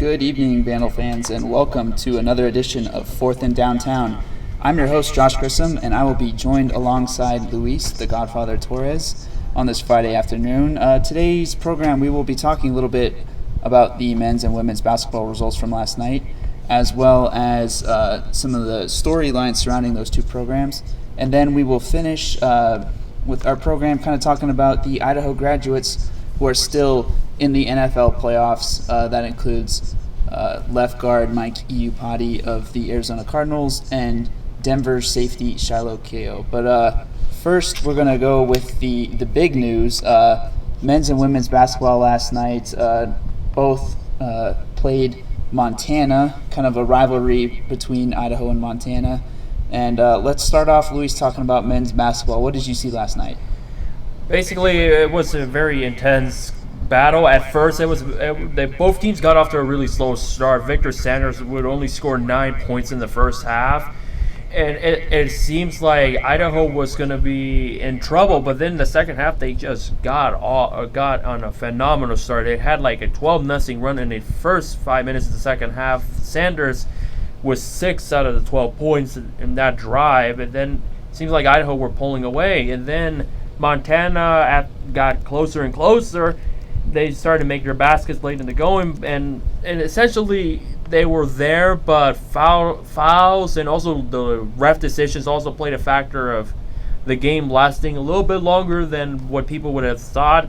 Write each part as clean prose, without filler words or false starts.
Good evening, Vandal fans, and welcome to another edition of Fourth and Downtown. I'm your host, Josh Grissom, and I will be joined alongside Luis, the Godfather Torres, on this Friday afternoon. Today's program, we will be talking a little bit about the men's and women's basketball results from last night, as well as some of the storylines surrounding those two programs. And then we will finish with our program kind of talking about the Idaho graduates who are still in the NFL playoffs. That includes left guard Mike Iupati of the Arizona Cardinals and Denver safety Shiloh Ko. But first, we're going to go with the big news. Men's and women's basketball last night both played Montana, kind of a rivalry between Idaho and Montana. And let's start off, Luis, talking about men's basketball. What did you see last night? Basically, it was a very intense battle. At first, both teams got off to a really slow start. Victor Sanders would only score 9 points in the first half. And it seems like Idaho was going to be in trouble, but then the second half they just got on a phenomenal start. They had like a 12-0 run in the first 5 minutes of the second half. Sanders was 6 out of the 12 points in that drive, and then it seems like Idaho were pulling away. And then Montana got closer and closer. They started to make their baskets late in the going, and essentially they were there, but fouls and also the ref decisions also played a factor of the game lasting a little bit longer than what people would have thought.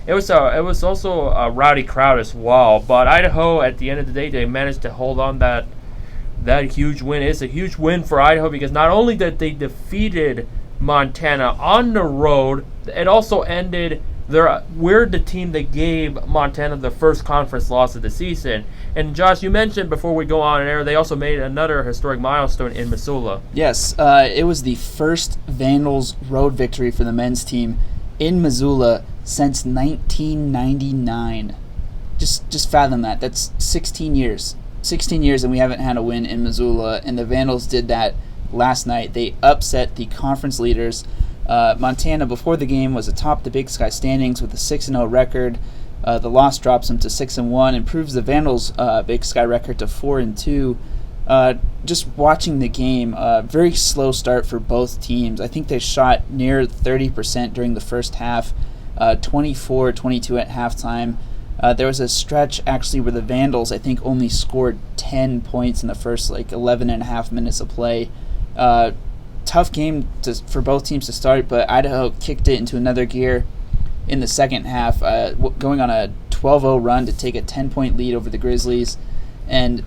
It was also a rowdy crowd as well, but Idaho, at the end of the day, they managed to hold on that huge win. It's a huge win for Idaho because not only that they defeated Montana on the road, it also ended we're the team that gave Montana the first conference loss of the season. And Josh, you mentioned before we go on air, they also made another historic milestone in Missoula. Yes, it was the first Vandals road victory for the men's team in Missoula since 1999. Just fathom that. That's 16 years. 16 years and we haven't had a win in Missoula, and the Vandals did that last night. They upset the conference leaders. Montana, before the game, was atop the Big Sky standings with a 6-0 record. The loss drops them to 6-1, improves the Vandals' Big Sky record to 4-2. Just watching the game, very slow start for both teams. I think they shot near 30% during the first half, 24-22 at halftime. There was a stretch, actually, where the Vandals, I think, only scored 10 points in the first, 11 and a half minutes of play. Tough game for both teams to start, but Idaho kicked it into another gear in the second half, going on a 12-0 run to take a 10-point lead over the Grizzlies. And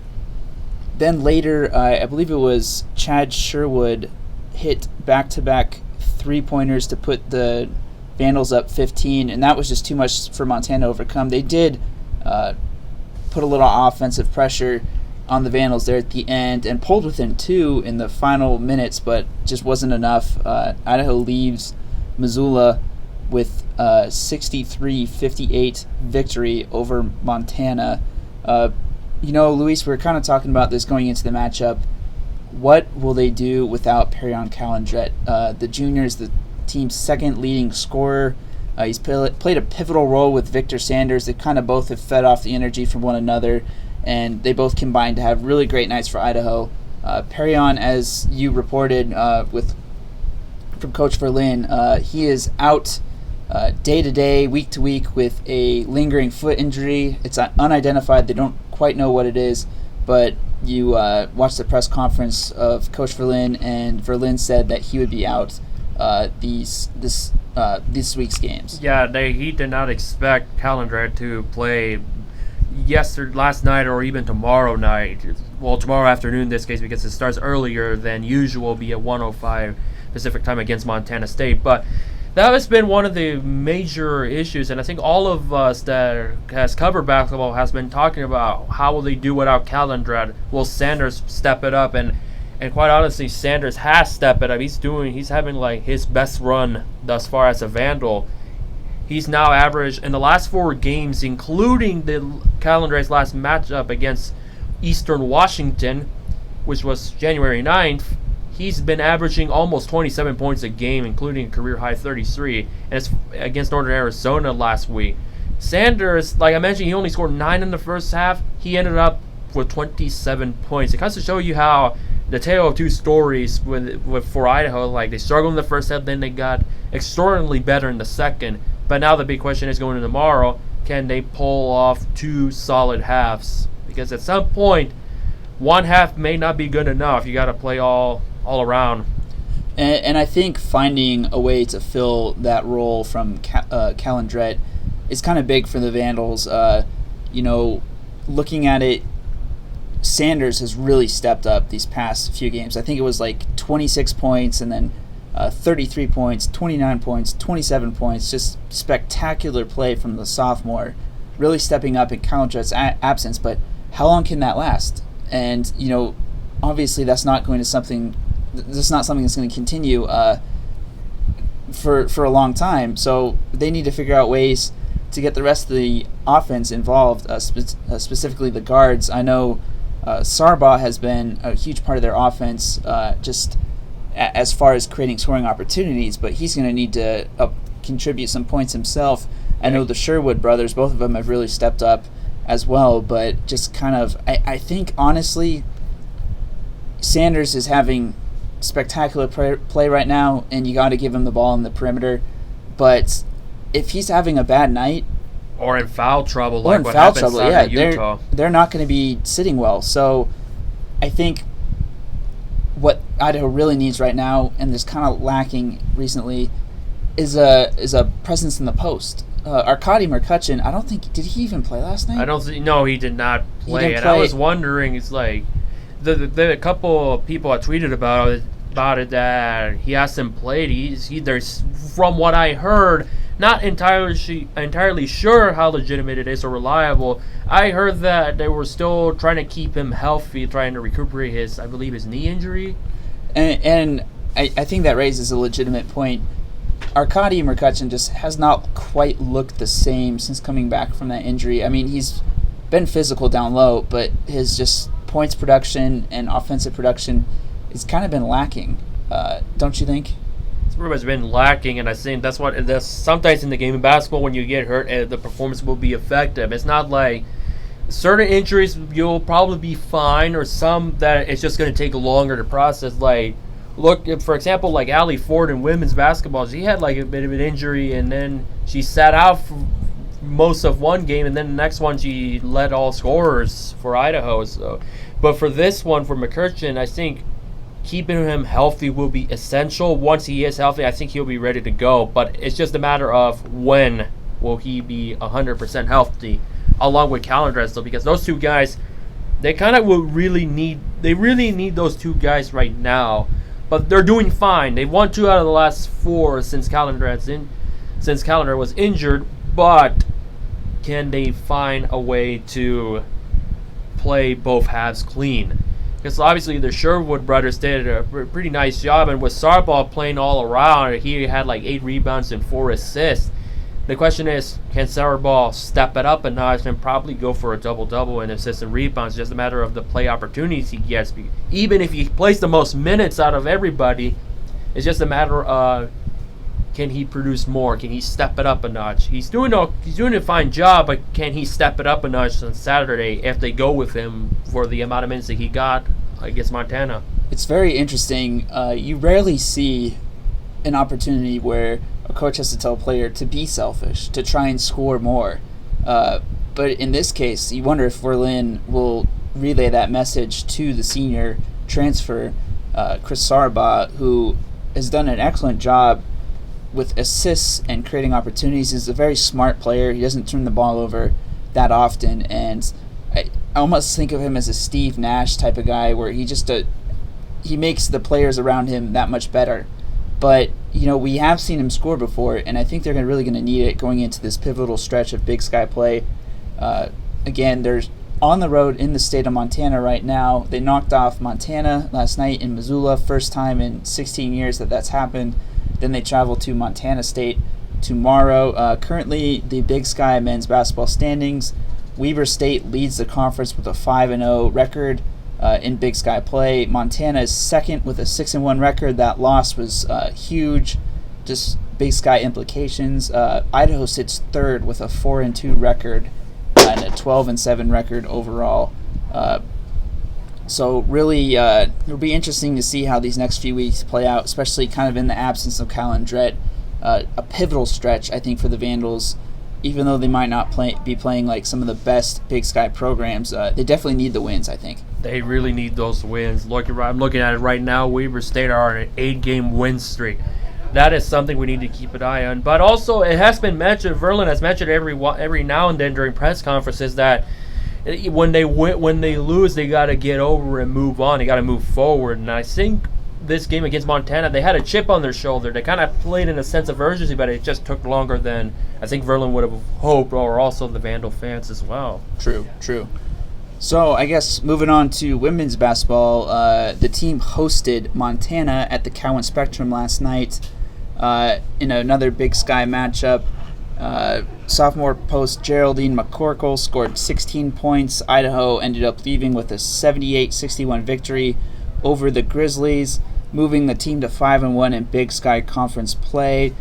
then later, I believe it was Chad Sherwood hit back-to-back three-pointers to put the Vandals up 15, and that was just too much for Montana to overcome. They did put a little offensive pressure on the Vandals there at the end and pulled within 2 in the final minutes, but just wasn't enough. Idaho leaves Missoula with a 63-58 victory over Montana. Luis, we were kind of talking about this going into the matchup. What will they do without Perion Calandret? The junior is the team's second leading scorer. He's played a pivotal role with Victor Sanders. They kind of both have fed off the energy from one another, and they both combined to have really great nights for Idaho. Perion, as you reported from Coach Verlin, he is out day to day, week to week with a lingering foot injury. It's unidentified. They don't quite know what it is, but you watched the press conference of Coach Verlin, and Verlin said that he would be out this week's games. Yeah, he did not expect Calandret to play last night or even tomorrow night. Well, tomorrow afternoon in this case, because it starts earlier than usual, be at 1:05 Pacific time against Montana State. But that has been one of the major issues, and I think all of us that has covered basketball has been talking about how will they do without Calandret. Will Sanders step it up? And quite honestly, Sanders has stepped it up. He's having his best run thus far as a Vandal. He's now averaged in the last 4 games, including the Calandret's last matchup against Eastern Washington, which was January 9th. He's been averaging almost 27 points a game, including a career-high 33, and it's against Northern Arizona last week. Sanders, like I mentioned, he only scored 9 in the first half. He ended up with 27 points. It comes to show you how the tale of two stories for Idaho. Like, they struggled in the first half, then they got extraordinarily better in the second. But now the big question is, going into tomorrow, can they pull off 2 solid halves? Because at some point, one half may not be good enough. You got to play all around. And I think finding a way to fill that role from Calandrette is kind of big for the Vandals. Looking at it, Sanders has really stepped up these past few games. I think it was like 26 points and then 33 points, 29 points, 27 points. Just spectacular play from the sophomore, really stepping up in Calandrette's absence. But how long can that last? And, obviously that's not something that's going to continue for a long time. So they need to figure out ways to get the rest of the offense involved, specifically the guards. I know Sarbaugh has been a huge part of their offense, just as far as creating scoring opportunities, but he's going to need to contribute some points himself. I know the Sherwood brothers, both of them have really stepped up as well, but just kind of, I think, honestly, Sanders is having spectacular play right now, and you got to give him the ball in the perimeter. But if he's having a bad night, or in foul trouble, like what happened in Utah, they're not going to be sitting well. So I think what Idaho really needs right now, and is kind of lacking recently, is a presence in the post. Arkady McCutcheon, I don't think, did he even play last night? No, he did not play. I was wondering, it's like the couple of people I tweeted about it that he hasn't played. There's, from what I heard, not entirely sure how legitimate it is or reliable. I heard that they were still trying to keep him healthy, trying to recuperate his knee injury. And I think that raises a legitimate point. Arkady McCutcheon just has not quite looked the same since coming back from that injury. I mean, he's been physical down low, but his just points production and offensive production has kind of been lacking. Don't you think? It's pretty much been lacking, and I think that's sometimes in the game of basketball, when you get hurt, the performance will be effective. It's not like certain injuries you'll probably be fine, or some that it's just going to take longer to process. Like, look, for example, like Allie Ford in women's basketball, she had like a bit of an injury, and then she sat out for most of one game, and then the next one she led all scorers for Idaho. So, but for this one, for McCutcheon, I think keeping him healthy will be essential. Once he is healthy, I think he'll be ready to go. But it's just a matter of when will he be 100% healthy, along with Calandrette, though, because those two guys, they kind of will really need those two guys right now. But they're doing fine. They've won 2 out of the last 4 since Calandrette was injured. But can they find a way to play both halves clean? Because obviously the Sherwood brothers did a pretty nice job, and with Sarbaugh playing all around, he had like 8 rebounds and 4 assists. The question is, can Sarbaugh step it up a notch and probably go for a double-double in assists and rebounds? It's just a matter of the play opportunities he gets. Even if he plays the most minutes out of everybody, it's just a matter of, can he produce more? Can he step it up a notch? He's doing a fine job, but can he step it up a notch on Saturday if they go with him for the amount of minutes that he got against Montana? It's very interesting. You rarely see an opportunity where a coach has to tell a player to be selfish, to try and score more. But in this case, you wonder if Verlin will relay that message to the senior transfer, Chris Sarbaugh, who has done an excellent job with assists and creating opportunities. He's a very smart player. He doesn't turn the ball over that often, and I almost think of him as a Steve Nash type of guy, where he makes the players around him that much better. But we have seen him score before, and I think they're really going to need it going into this pivotal stretch of Big Sky play. Again, they're on the road in the state of Montana right now. They knocked off Montana last night in Missoula, first time in 16 years that's happened. Then they travel to Montana State tomorrow. Currently, the Big Sky men's basketball standings, Weber State leads the conference with a 5-0 record in Big Sky play. Montana is second with a 6-1 record. That loss was huge. Just Big Sky implications, Idaho sits third with a 4-2 record and a 12-7 record overall. So really, it'll be interesting to see how these next few weeks play out, especially kind of in the absence of Cal Andrett. A pivotal stretch, I think, for the Vandals. Even though they might not be playing like some of the best Big Sky programs, they definitely need the wins, I think. They really need those wins. I'm looking at it right now. Weber State are on an 8-game win streak. That is something we need to keep an eye on. But also, it has been mentioned, Verlin has mentioned every now and then during press conferences that when they lose, they got to get over and move on. They got to move forward. And I think this game against Montana, they had a chip on their shoulder. They kind of played in a sense of urgency, but it just took longer than I think Verlin would have hoped, or also the Vandal fans as well. True. So I guess moving on to women's basketball, the team hosted Montana at the Cowan Spectrum last night in another Big Sky matchup. Sophomore post Geraldine McCorkle scored 16 points. Idaho ended up leaving with a 78-61 victory over the Grizzlies, moving the team to 5-1 in Big Sky Conference play.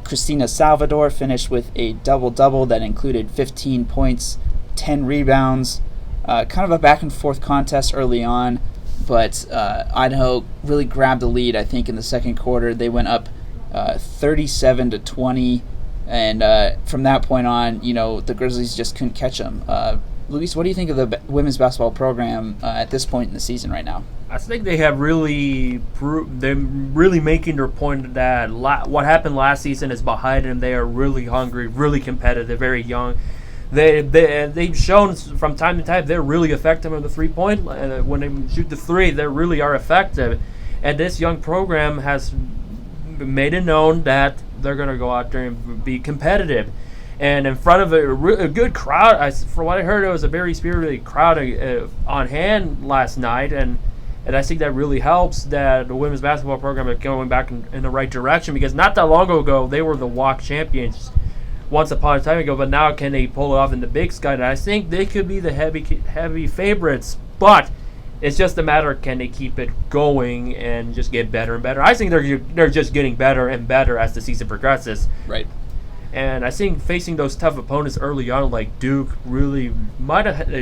Christina Salvador finished with a double-double that included 15 points, 10 rebounds. Kind of a back-and-forth contest early on, but Idaho really grabbed the lead, I think, in the second quarter. They went up 37-20, and from that point on, the Grizzlies just couldn't catch them. Luis, what do you think of the women's basketball program at this point in the season right now? I think they have they're really making their point that what happened last season is behind them. They are really hungry, really competitive, very young. They've shown from time to time they're really effective on the three-point. When they shoot the three, they really are effective. And this young program has made it known that they're going to go out there and be competitive. And in front of a good crowd, from what I heard, it was a very spirited crowd on hand last night, and I think that really helps that the women's basketball program is going back in the right direction, because not that long ago they were the WAC champions once upon a time ago, but now can they pull it off in the Big Sky? And I think they could be the heavy favorites, but it's just a matter of can they keep it going and just get better and better. I think they're just getting better and better as the season progresses. Right. And I think facing those tough opponents early on, like Duke, really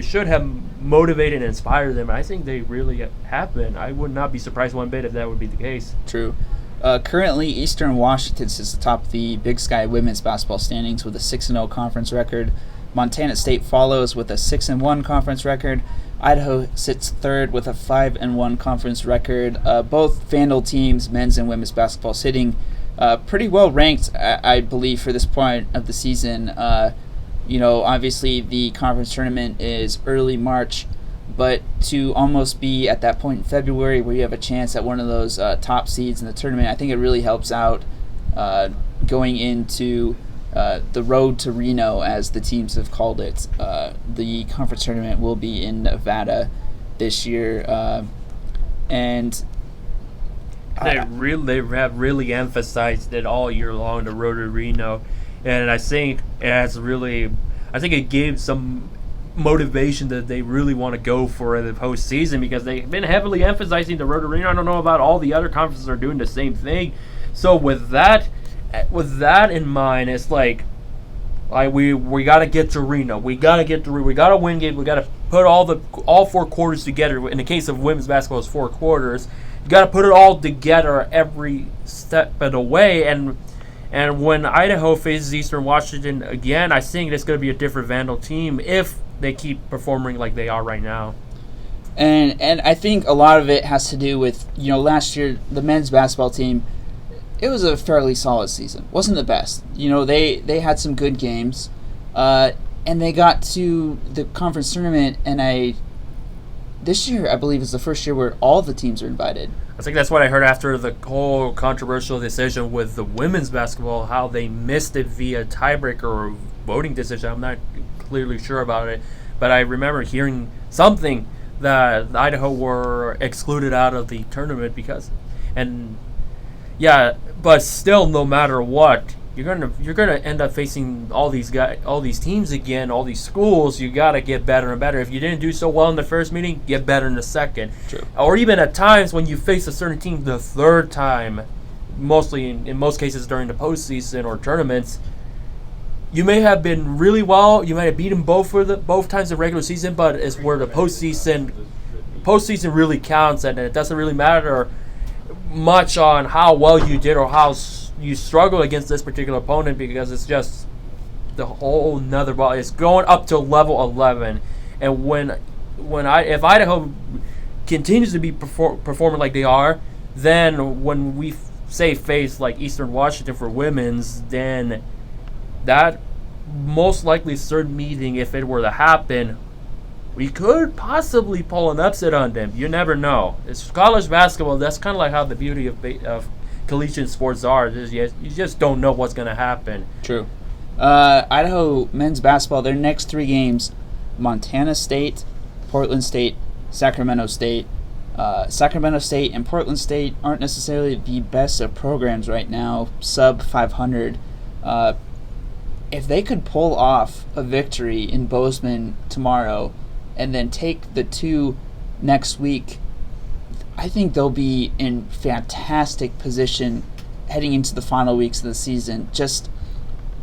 should have motivated and inspired them. I think they really have been. I would not be surprised one bit if that would be the case. True. Currently, Eastern Washington sits atop the Big Sky women's basketball standings with a 6-0 conference record. Montana State follows with a 6-1 conference record. Idaho sits third with a 5-1 conference record. Both Vandal teams, men's and women's basketball, sitting pretty well ranked, I believe, for this point of the season. Obviously the conference tournament is early March, but to almost be at that point in February where you have a chance at one of those top seeds in the tournament, I think it really helps out going into the road to Reno, as the teams have called it. The conference tournament will be in Nevada this year, and they have really emphasized it all year long, the road to Reno, and I think it gave some motivation that they really want to go for the postseason, because they've been heavily emphasizing the road to Reno. I don't know about all the other conferences are doing the same thing. So with that in mind, it's like we got to get to Reno. We got to win games. We got to put all four quarters together. In the case of women's basketball, it's 4 quarters. You got to put it all together every step of the way. And when Idaho faces Eastern Washington again, I think it's going to be a different Vandal team if they keep performing like they are right now. And I think a lot of it has to do with, last year the men's basketball team, it was a fairly solid season. Wasn't the best. They had some good games, and they got to the conference tournament, and this year, I believe, is the first year where all the teams are invited. I think that's what I heard after the whole controversial decision with the women's basketball, how they missed it via tiebreaker or voting decision. I'm not clearly sure about it, but I remember hearing something that Idaho were excluded out of the tournament but still, no matter what, you're gonna end up facing all these teams again, all these schools. You gotta get better and better. If you didn't do so well in the first meeting, get better in the second. True. Or even at times when you face a certain team the third time, mostly in most cases during the postseason or tournaments, you may have been really well. You might have beaten both times in the regular season, but it's where the postseason really counts, and it doesn't really matter much on how well you did or how you struggle against this particular opponent, because it's just the whole nother ball. It's going up to level 11, and if Idaho continues to be performing like they are, then when we face like Eastern Washington for women's, then that most likely third meeting, if it were to happen, we could possibly pull an upset on them. You never know. It's college basketball. That's kind of like how the beauty of collegiate sports are. You just don't know what's going to happen. True. Idaho men's basketball, their next 3 games, Montana State, Portland State, Sacramento State. Sacramento State and Portland State aren't necessarily the best of programs right now, sub 500. If they could pull off a victory in Bozeman tomorrow and then take the 2 next week, I think they'll be in fantastic position heading into the final weeks of the season. Just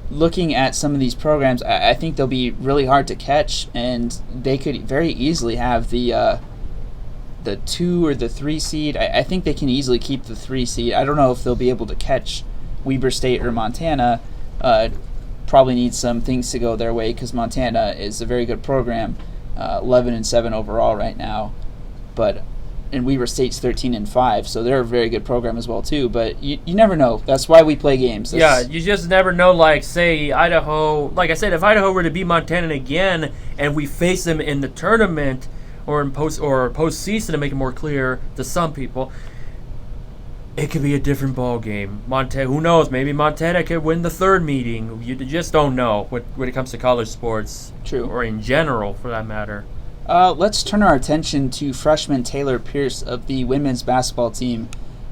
looking at some of these programs, I think they'll be really hard to catch, and they could very easily have the 2 or the 3 seed. I think they can easily keep the 3 seed. I don't know if they'll be able to catch Weber State or Montana. Probably need some things to go their way because Montana is a very good program, 11-7 overall right now. And Weber State's 13-5, so they're a very good program as well too. But you never know. That's why we play games. You just never know. Like say Idaho, like I said, if Idaho were to beat Montana again, and we face them in the tournament or in postseason, to make it more clear to some people, it could be a different ball game. Who knows? Maybe Montana could win the 3rd meeting. You just don't know when it comes to college sports. True. Or in general, for that matter. Let's turn our attention to freshman Taylor Pierce of the women's basketball team.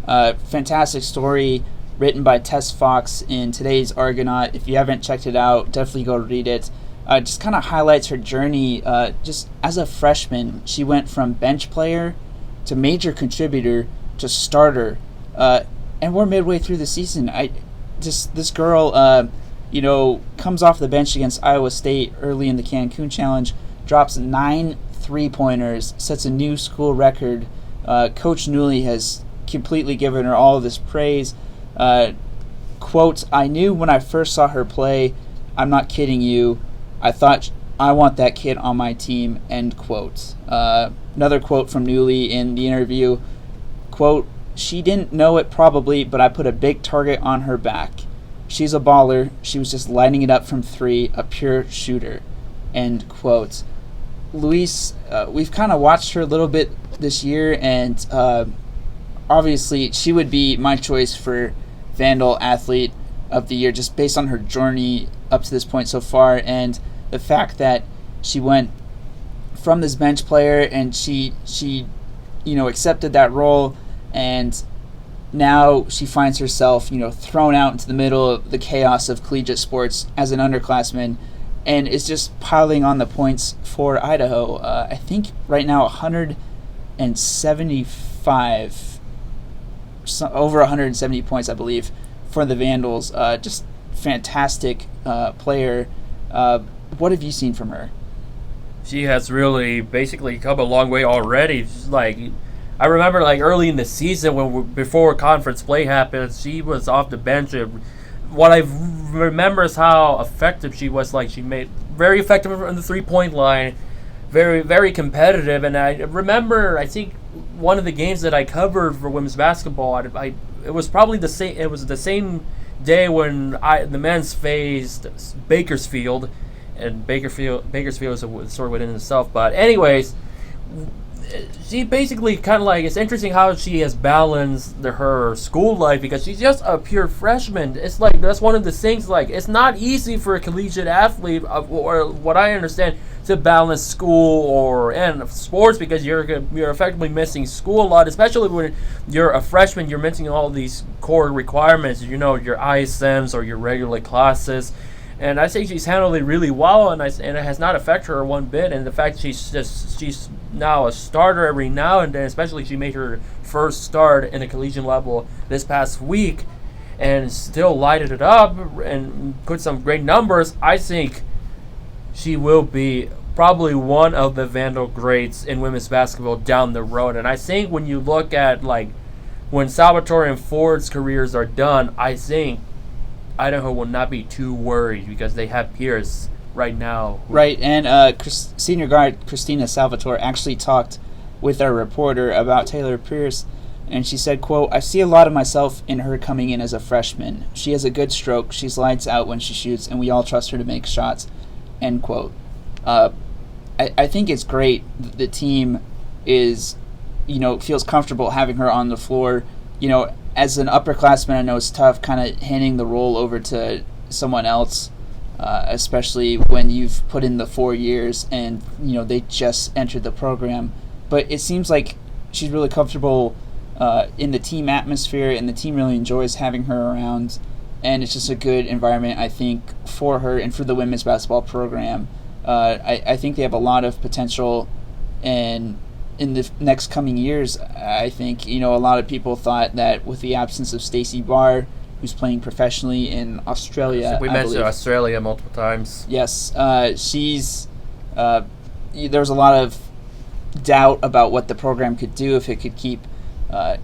Fantastic story written by Tess Fox in today's Argonaut. If you haven't checked it out, definitely go read it. Just kind of highlights her journey. Just as a freshman, she went from bench player to major contributor to starter. And we're midway through the season. This girl, comes off the bench against Iowa State early in the Cancun Challenge, drops 9 3-pointers, sets a new school record. Coach Newley has completely given her all of this praise. Quote, "I knew when I first saw her play, I'm not kidding you, I thought I want that kid on my team," end quote. Another quote from Newley in the interview, quote, "She didn't know it probably, but I put a big target on her back. She's a baller. She was just lighting it up from 3, a pure shooter," end quote. Luis, we've kind of watched her a little bit this year, and obviously she would be my choice for Vandal Athlete of the Year just based on her journey up to this point so far, and the fact that she went from this bench player and she accepted that role, and now she finds herself thrown out into the middle of the chaos of collegiate sports as an underclassman, and is just piling on the points for Idaho. I think right now 175, over 170 points, I believe, for the Vandals. Just fantastic player. What have you seen from her? She has really basically come a long way already. I remember early in the season before conference play happened, she was off the bench. What I remember is how effective she was. She made very effective on the 3-point line, very, very competitive. And I remember, I think one of the games that I covered for women's basketball, it was probably the same. It was the same day when the men's faced Bakersfield, and Bakersfield is a story within itself. But anyways, she basically it's interesting how she has balanced her school life, because she's just a pure freshman. It's that's one of the things, it's not easy for a collegiate athlete, or what I understand, to balance school and sports, because you're effectively missing school a lot, especially when you're a freshman. You're missing all these core requirements, your ISMs or your regular classes. And I think she's handled it really well, and it has not affected her one bit. And the fact she's now a starter every now and then, especially she made her first start in the collegiate level this past week, and still lighted it up and put some great numbers. I think she will be probably one of the Vandal greats in women's basketball down the road. And I think when you look at like when Salvatore and Ford's careers are done, I think Idaho will not be too worried because they have Pierce right now. Right, and senior guard Christina Salvatore actually talked with our reporter about Taylor Pierce, and she said, quote, "I see a lot of myself in her coming in as a freshman. She has a good stroke, she's lights out when she shoots, and we all trust her to make shots," end quote. I think it's great that the team is, feels comfortable having her on the floor. As an upperclassman, I know it's tough kind of handing the role over to someone else, especially when you've put in the 4 years and, they just entered the program. But it seems like she's really comfortable in the team atmosphere, and the team really enjoys having her around. And it's just a good environment, I think, for her and for the women's basketball program. I think they have a lot of potential, and in the next coming years, I think, a lot of people thought that with the absence of Stacey Barr, who's playing professionally in Australia. We mentioned Australia multiple times. Yes, she's. There was a lot of doubt about what the program could do if it could keep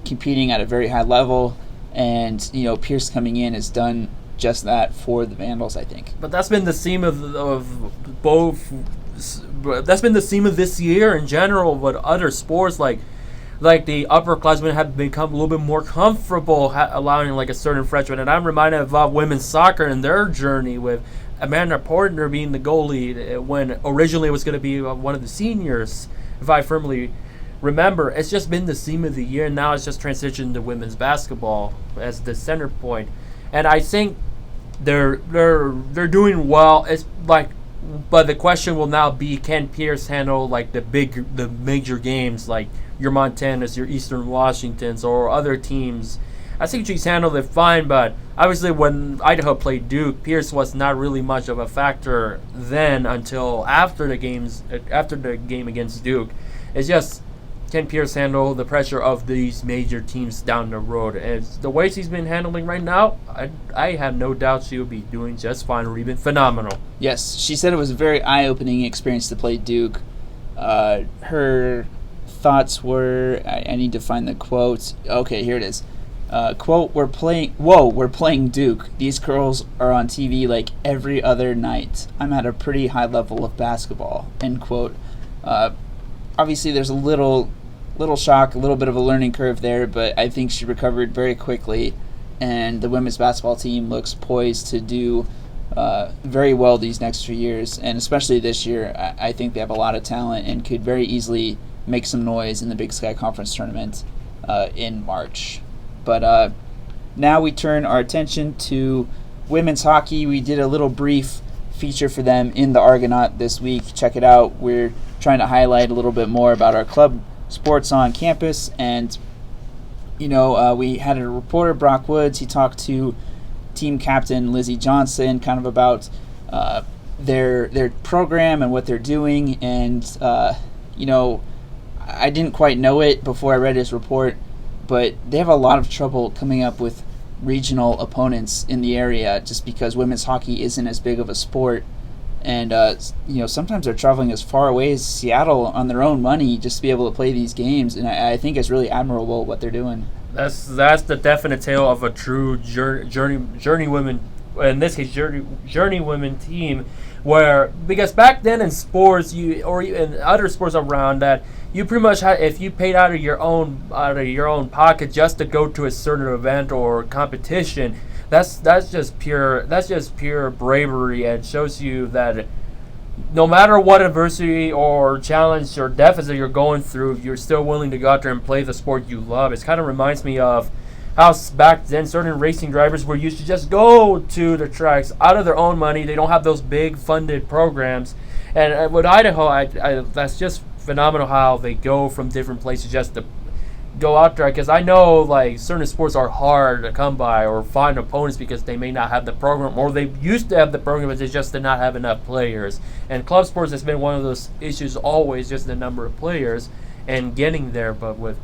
competing at a very high level, and Pierce coming in has done just that for the Vandals, I think. But that's been the theme of both. That's been the theme of this year in general. With other sports, like the upperclassmen have become a little bit more comfortable allowing like a certain freshman. And I'm reminded of women's soccer and their journey with Amanda Portner being the goalie when originally it was going to be one of the seniors, if I firmly remember. It's just been the theme of the year, and now it's just transitioned to women's basketball as the center point. And I think they're doing well. It's like, but the question will now be, can Pierce handle like the major games like your Montanas, your Eastern Washingtons, or other teams? I think she's handled it fine, but obviously when Idaho played Duke, Pierce was not really much of a factor then until after the game against Duke. It's just, can Pierce handle the pressure of these major teams down the road? And the way she's been handling right now, I have no doubt she will be doing just fine or even phenomenal. Yes, she said it was a very eye-opening experience to play Duke. Her thoughts were, I need to find the quote. Okay, here it is. Quote, we're playing Duke. These girls are on TV like every other night. I'm at a pretty high level of basketball, end quote. Obviously, there's a little shock, a little bit of a learning curve there, but I think she recovered very quickly, and the women's basketball team looks poised to do very well these next few years, and especially this year. I think they have a lot of talent and could very easily make some noise in the Big Sky Conference tournament in March. But now we turn our attention to women's hockey. We did a little brief feature for them in the Argonaut this week. Check it out. We're trying to highlight a little bit more about our club sports on campus, and we had a reporter, Brock Woods. He talked to team captain Lizzie Johnson kind of about their program and what they're doing, and I didn't quite know it before I read his report, but they have a lot of trouble coming up with regional opponents in the area just because women's hockey isn't as big of a sport. And, sometimes they're traveling as far away as Seattle on their own money just to be able to play these games. And I think it's really admirable what they're doing. That's the definite tale of a true journey women, in this case, journey women team. Because back then in sports, or in other sports around that, you pretty much had, if you paid out of your own pocket just to go to a certain event or competition, that's just pure bravery, and shows you that no matter what adversity or challenge or deficit you're going through, you're still willing to go out there and play the sport you love. It kind of reminds me of how back then certain racing drivers were used to just go to the tracks out of their own money. They don't have those big funded programs. And with Idaho, that's just phenomenal how they go from different places just to go out there, because I know like certain sports are hard to come by or find opponents because they may not have the program, or they used to have the program but they just did not have enough players. And club sports has been one of those issues always, just the number of players and getting there. But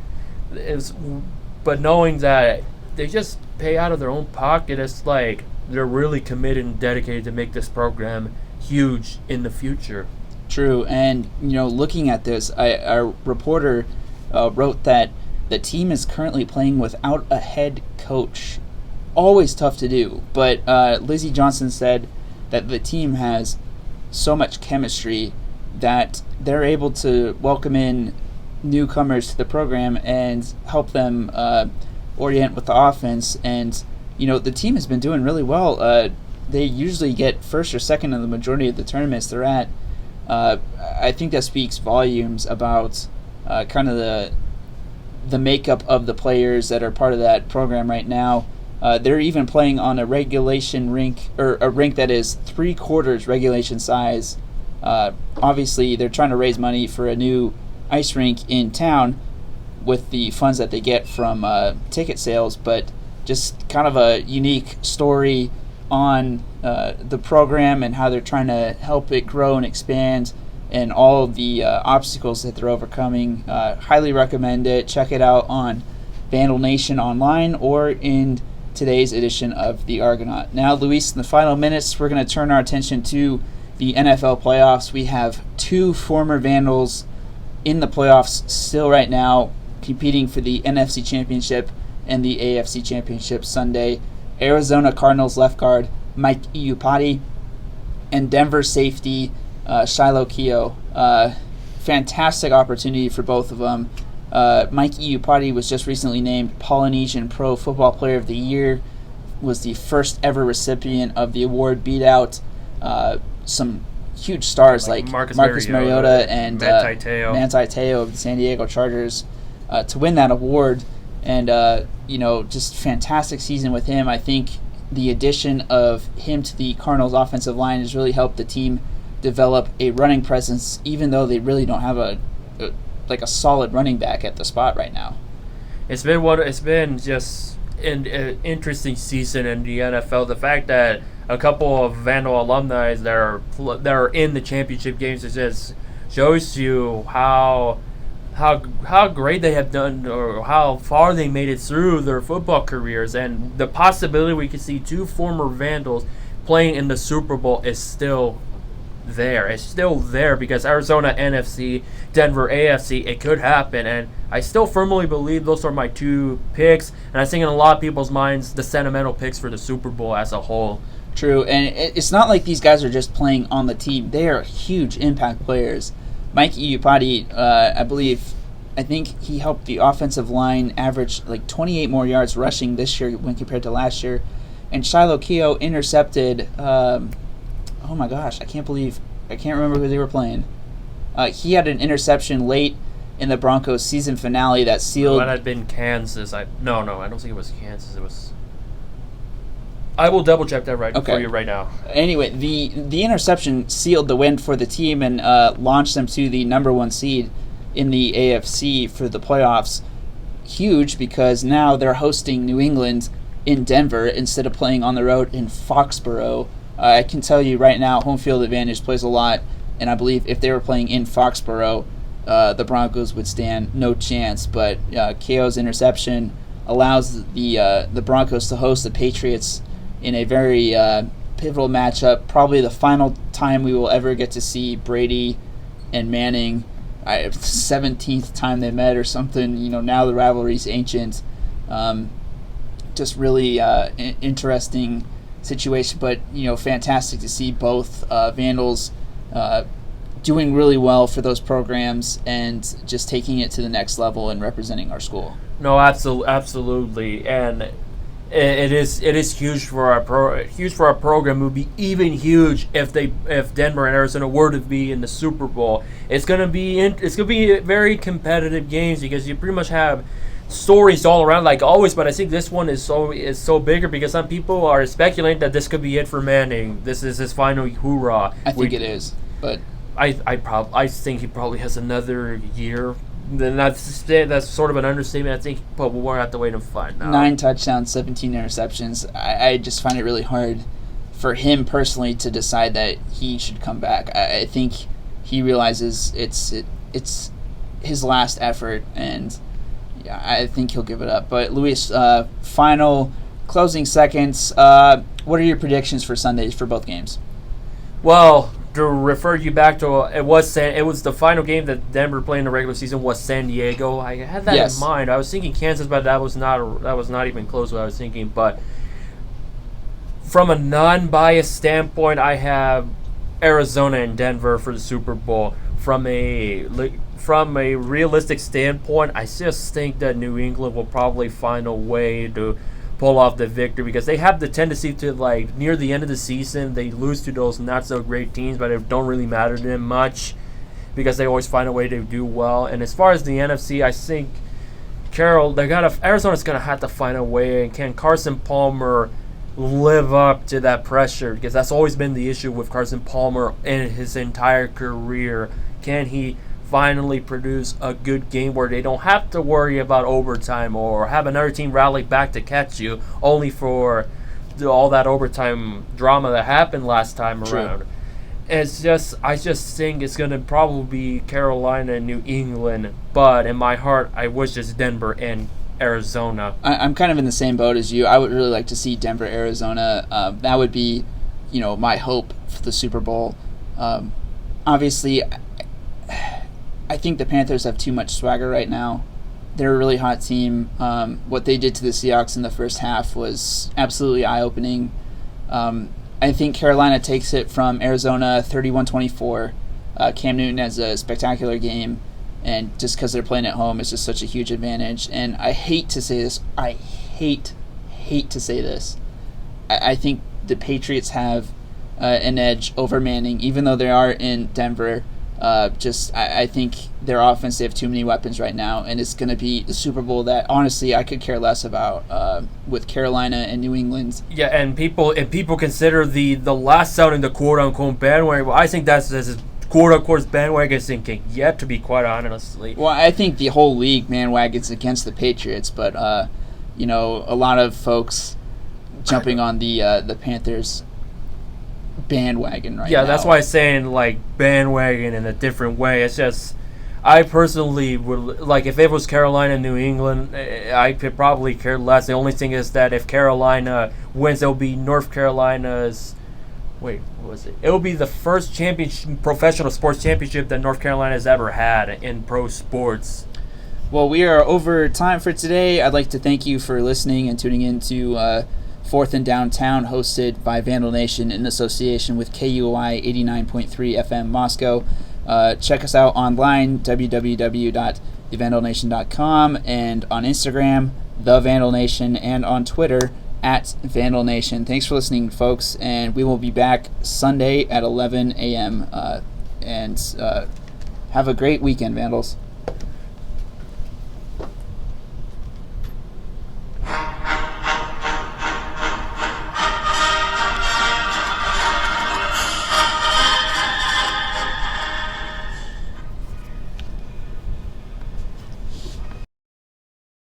knowing that they just pay out of their own pocket, it's like they're really committed and dedicated to make this program huge in the future. True, and looking at this, our reporter wrote that the team is currently playing without a head coach. Always tough to do, but Lizzie Johnson said that the team has so much chemistry that they're able to welcome in newcomers to the program and help them orient with the offense. And the team has been doing really well. They usually get first or second in the majority of the tournaments they're at. I think that speaks volumes about kind of the makeup of the players that are part of that program right now. They're even playing on a regulation rink, or a rink that is 3/4 regulation size. Obviously, they're trying to raise money for a new ice rink in town with the funds that they get from ticket sales, but just kind of a unique story on the program and how they're trying to help it grow and expand, and all of the obstacles that they're overcoming. Highly recommend it. Check it out on Vandal Nation online or in today's edition of the Argonaut. Now, Luis, in the final minutes, we're going to turn our attention to the NFL playoffs. We have two former Vandals in the playoffs still right now, competing for the NFC Championship and the AFC Championship Sunday. Arizona Cardinals left guard Mike Iupati and Denver safety Shiloh Keogh. Fantastic opportunity for both of them. Mike Iupati was just recently named Polynesian Pro Football Player of the Year, was the first ever recipient of the award, beat out some huge stars like Marcus Mariota and Manti Te'o of the San Diego Chargers to win that award. And, just fantastic season with him. I think the addition of him to the Cardinals offensive line has really helped the team develop a running presence, even though they really don't have a solid running back at the spot right now. It's been just an interesting season in the NFL. The fact that a couple of Vandal alumni that are in the championship games just shows you how great they have done, or how far they made it through their football careers. And the possibility we could see two former Vandals playing in the Super Bowl is still there. It's still there because Arizona NFC, Denver AFC, it could happen. And I still firmly believe those are my two picks. And I think in a lot of people's minds, the sentimental picks for the Super Bowl as a whole. True, and it's not like these guys are just playing on the team. They are huge impact players. Mike Iupati, I think he helped the offensive line average like 28 more yards rushing this year when compared to last year. And Shiloh Keogh intercepted, oh my gosh, I can't remember who they were playing. He had an interception late in the Broncos season finale that sealed. That had been Kansas. No, I don't think it was Kansas. It was. I will double check that for you right now. Anyway, the interception sealed the win for the team and launched them to the number 1 seed in the AFC for the playoffs. Huge, because now they're hosting New England in Denver instead of playing on the road in Foxborough. I can tell you right now, home field advantage plays a lot, and I believe if they were playing in Foxborough, the Broncos would stand no chance. But Keogh's interception allows the Broncos to host the Patriots in a very pivotal matchup, probably the final time we will ever get to see Brady and Manning. 17th time they met or something. Now the rivalry's ancient. Just really interesting situation, but fantastic to see both Vandals doing really well for those programs and just taking it to the next level and representing our school. No, absolutely, and it is huge for our program. It would be even huge if Denver and Arizona were to be in the Super Bowl. It's gonna be very competitive games because you pretty much have stories all around like always. But I think this one is so bigger because some people are speculating that this could be it for Manning. This is his final hoorah. I think it is, but I think he probably has another year then that's sort of an understatement, I think, but we're going to have to wait and find out. 9 touchdowns, 17 interceptions. I just find it really hard for him personally to decide that he should come back. I think he realizes it's his last effort, and yeah, I think he'll give it up. But Luis, final closing seconds. What are your predictions for Sundays for both games? Well, to refer you back to it was the final game that Denver played in the regular season was San Diego. I had that in mind. I was thinking Kansas, but that was not even close what I was thinking. But from a non-biased standpoint, I have Arizona and Denver for the Super Bowl. From a realistic standpoint, I just think that New England will probably find a way to pull off the victory, because they have the tendency to, like, near the end of the season, they lose to those not so great teams, but it don't really matter to them much because they always find a way to do well. And as far as the NFC, I think Arizona's gonna have to find a way. And can Carson Palmer live up to that pressure? Because that's always been the issue with Carson Palmer in his entire career. Can he finally produce a good game where they don't have to worry about overtime or have another team rally back to catch you, only for all that overtime drama that happened last time around? I just think it's going to probably be Carolina and New England, but in my heart, I wish it's Denver and Arizona. I'm kind of in the same boat as you. I would really like to see Denver, Arizona. That would be, my hope for the Super Bowl. Obviously, I think the Panthers have too much swagger right now. They're a really hot team. What they did to the Seahawks in the first half was absolutely eye-opening. I think Carolina takes it from Arizona 31-24. Cam Newton has a spectacular game, and just because they're playing at home, it's just such a huge advantage. And I hate to say this. I hate to say this. I think the Patriots have an edge over Manning, even though they are in Denver. I think their offense, they have too many weapons right now, and it's going to be the Super Bowl that, honestly, I could care less about with Carolina and New England. Yeah, and people consider the last out in the quote-unquote bandwagon. Well, I think that's quote-unquote bandwagon thinking yet, to be quite honestly. Well, I think the whole league bandwagon's against the Patriots, but, a lot of folks jumping on the Panthers bandwagon right now. Yeah, that's why I'm saying, like, bandwagon in a different way. It's just, I personally would, like, if it was Carolina, New England, I could probably care less. The only thing is that if Carolina wins, it'll be North Carolina's, what was it? It'll be the first professional sports championship that North Carolina has ever had in pro sports. Well, we are over time for today. I'd like to thank you for listening and tuning in to Fourth and Downtown, hosted by Vandal Nation in association with KUOI 89.3 FM Moscow. Check us out online, www.thevandalnation.com, and on Instagram, The Vandal Nation, and on Twitter, @Vandal Nation. Thanks for listening, folks, and we will be back Sunday at 11 a.m. And have a great weekend, Vandals.